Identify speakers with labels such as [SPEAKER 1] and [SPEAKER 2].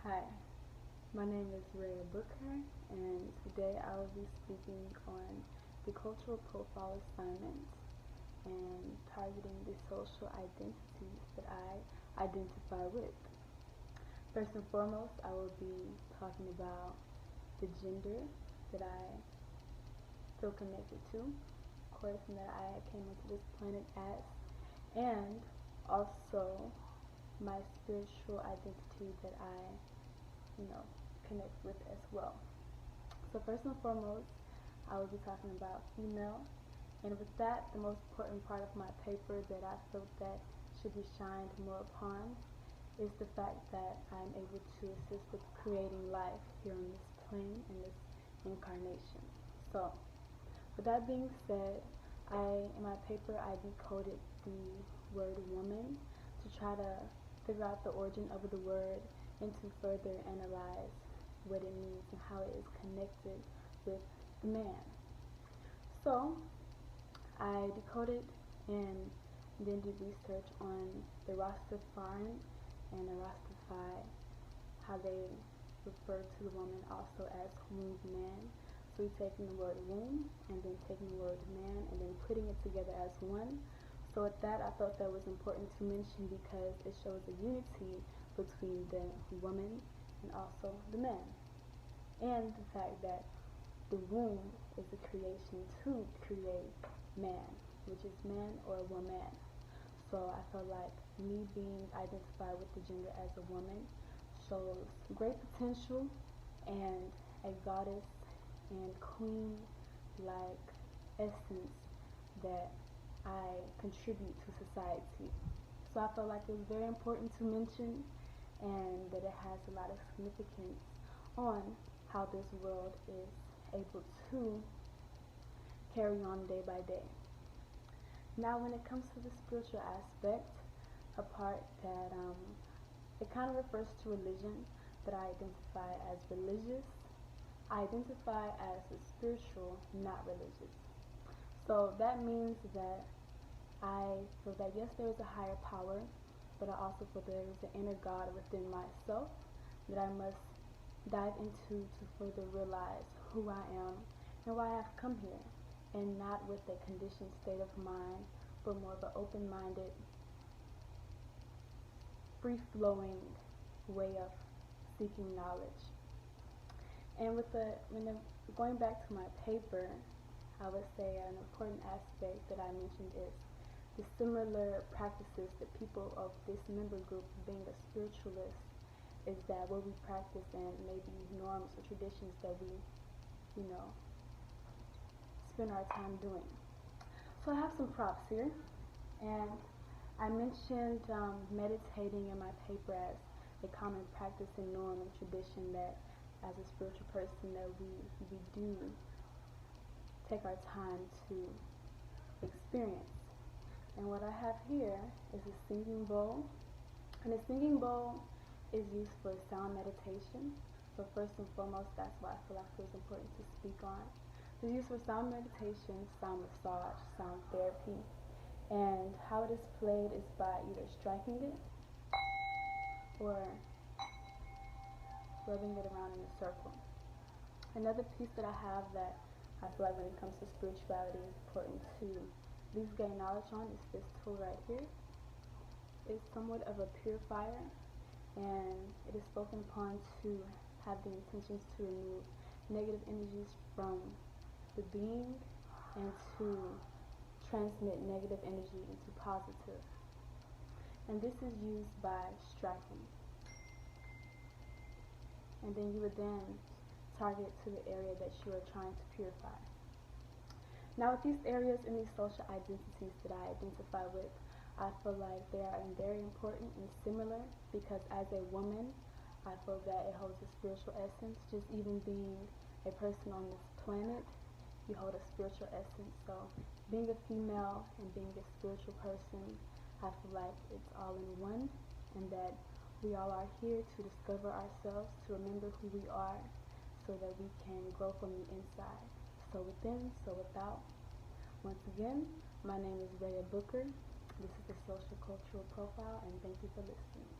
[SPEAKER 1] Hi, my name is Rhea Booker, and today I will be speaking on the cultural profile assignment and targeting the social identities that I identify with. First and foremost, I will be talking about the gender that I feel connected to, of course, and that I came into this planet as, and also my spiritual identity that I connect with as well. So first and foremost, I will be talking about female, and with that, the most important part of my paper that I felt that should be shined more upon is the fact that I'm able to assist with creating life here on this plane, in this incarnation. So, with that being said, in my paper, I decoded the word woman to try to figure out the origin of the word and to further analyze what it means and how it is connected with the man. So, I decoded and then did research on the Rastafarian and the Rastafari, how they refer to the woman also as womb man. So we're taking the word womb and then taking the word man and then putting it together as one. So with that, I felt that was important to mention because it shows a unity between the woman and also the man. And the fact that the womb is a creation to create man, which is man or woman. So I felt like me being identified with the gender as a woman shows great potential and a goddess and queen-like essence that I contribute to society. So I felt like it was very important to mention and that it has a lot of significance on how this world is able to carry on day by day. Now when it comes to the spiritual aspect, a part that it kind of refers to religion, that I identify as religious. I identify as a spiritual, not religious. So that means that I feel that yes, there is a higher power, but I also feel there is an inner God within myself that I must dive into to further realize who I am and why I've come here, and not with a conditioned state of mind, but more of an open-minded, free-flowing way of seeking knowledge. And going back to my paper, I would say an important aspect that I mentioned is the similar practices that people of this member group, being a spiritualist, is that what we practice and maybe norms or traditions that we, spend our time doing. So I have some props here, and I mentioned meditating in my paper as a common practice and norm and tradition that as a spiritual person that we do take our time to experience. And what I have here is a singing bowl, and a singing bowl is used for sound meditation. So first and foremost, that's why I feel like it was important to speak on. It's used for sound meditation, sound massage, sound therapy, and how it is played is by either striking it or rubbing it around in a circle. Another piece that I have that I feel like when it comes to spirituality is important to at least gain knowledge on is this tool right here. It's somewhat of a purifier, and it is spoken upon to have the intentions to remove negative energies from the being and to transmit negative energy into positive. And this is used by striking. And then you would then target to the area that you are trying to purify. Now with these areas and these social identities that I identify with, I feel like they are very important and similar because as a woman, I feel that it holds a spiritual essence. Just even being a person on this planet, you hold a spiritual essence. So being a female and being a spiritual person, I feel like it's all in one, and that we all are here to discover ourselves, to remember who we are, so that we can grow from the inside. So within, so without. Once again, my name is Rhea Booker. This is the Social Cultural Profile, and thank you for listening.